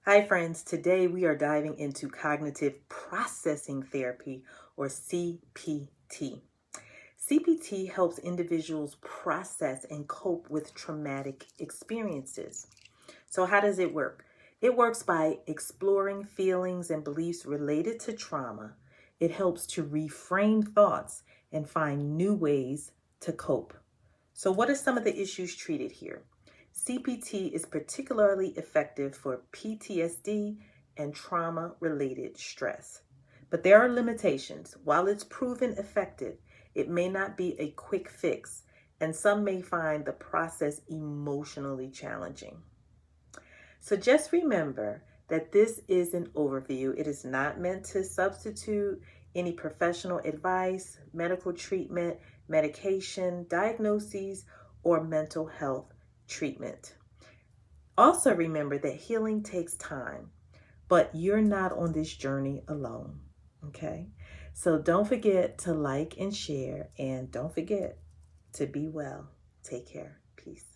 Hi friends, today we are diving into cognitive processing therapy or CPT. CPT helps individuals process and cope with traumatic experiences. So how does it work? It works by exploring feelings and beliefs related to trauma. It helps to reframe thoughts and find new ways to cope. So what are some of the issues treated here? CPT is particularly effective for PTSD and trauma-related stress. But there are limitations. While it's proven effective, it may not be a quick fix, and some may find the process emotionally challenging. So just remember that this is an overview. It is not meant to substitute any professional advice, medical treatment, medication, diagnoses, or mental health treatment. Also remember that healing takes time, but you're not on this journey alone, okay? So don't forget to like and share, and don't forget to be well. Take care. Peace.